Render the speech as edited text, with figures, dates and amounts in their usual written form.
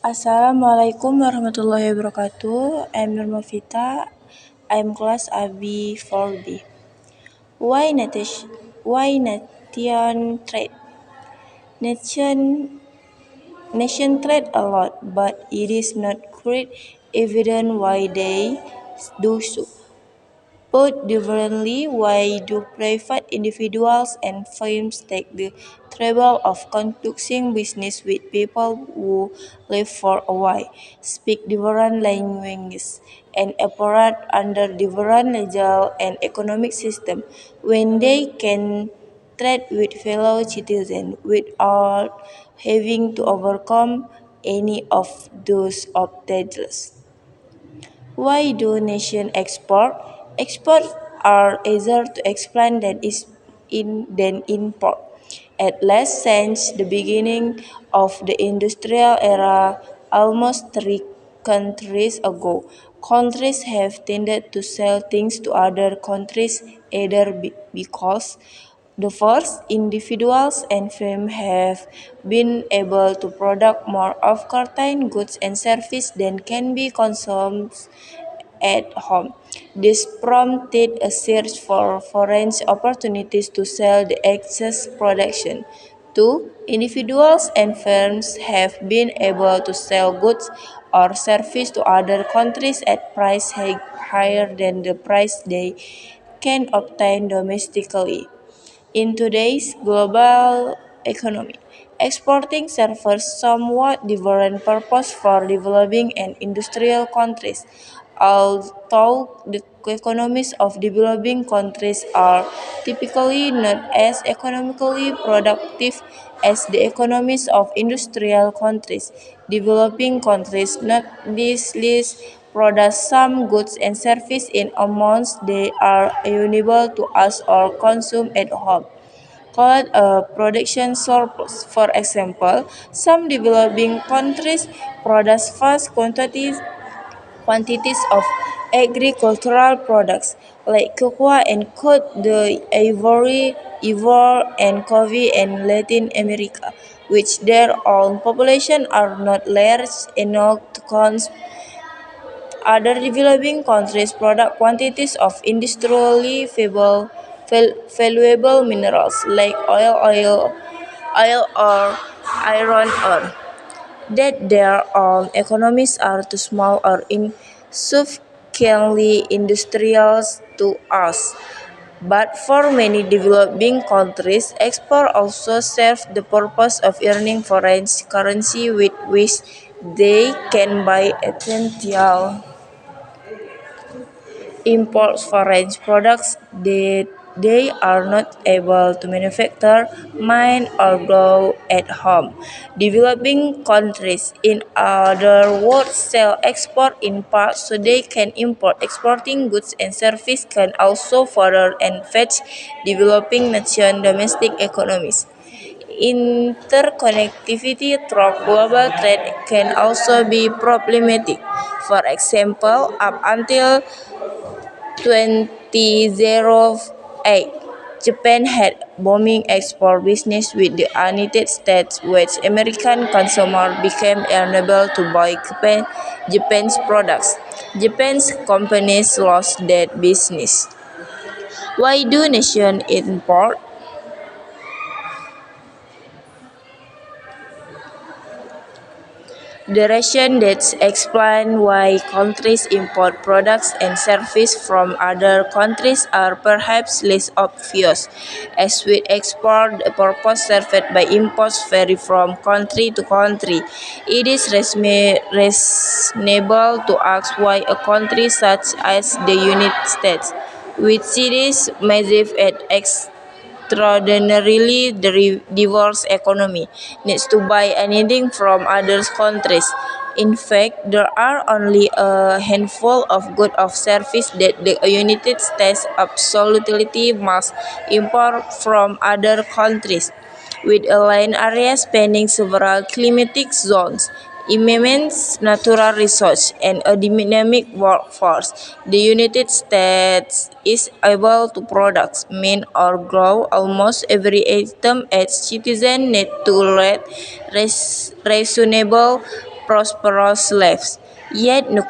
Assalamualaikum warahmatullahi wabarakatuh. I'm Nurmafita. I'm class AB 4B. Why nation trade? Nation nation trade a lot, but it is not quite evident why they do so. Put differently, why do private individuals and firms take the trouble of conducting business with people who live far away, speak different languages, and operate under different legal and economic systems when they can trade with fellow citizens without having to overcome any of those obstacles? Why do nations export? Exports are easier to explain than import. At least since the beginning of the industrial era, almost 3 centuries ago, countries have tended to sell things to other countries either because the first, individuals and firms have been able to produce more of certain goods and services than can be consumed at home. This prompted a search for foreign opportunities to sell the excess production. Two, individuals and firms have been able to sell goods or services to other countries at price higher than the price they can obtain domestically. In today's global economy, exporting serves somewhat different purpose for developing and industrial countries. Although the economies of developing countries are typically not as economically productive as the economies of industrial countries, developing countries nonetheless produce some goods and services in amounts they are unable to us or consume at home called a production surplus. For example, some developing countries produce vast quantities of agricultural products like cocoa and coat, the ivory and coffee in Latin America, which their own population are not large enough to consume. Other developing countries produce quantities of industrially valuable minerals like oil or iron ore that their own economies are too small or insufficiently industrial to us. But for many developing countries, export also serves the purpose of earning foreign currency with which they can buy essential imports foreign products that they are not able to manufacture, mine, or grow at home. Developing countries, in other words, sell export in part so they can import. Exporting goods and services can also further enrich developing nation domestic economies. Interconnectivity through global trade can also be problematic. For example, up until 2008, Japan had booming export business with the United States, which American consumers became unable to buy Japan's products. Japan's companies lost that business. Why do nations import? The reason that explains why countries import products and services from other countries are perhaps less obvious. As with export, the purpose served by imports vary from country to country. It is reasonable to ask why a country such as the United States, with its massive and extraordinarily diverse economy, needs to buy anything from other countries. In fact, there are only a handful of goods or services that the United States absolutely must import from other countries. With a land area spanning several climatic zones, immense natural resources, and a dynamic workforce, the United States is able to produce, mine, or grow almost every item its citizens need to at reasonable prosperous lives, yet no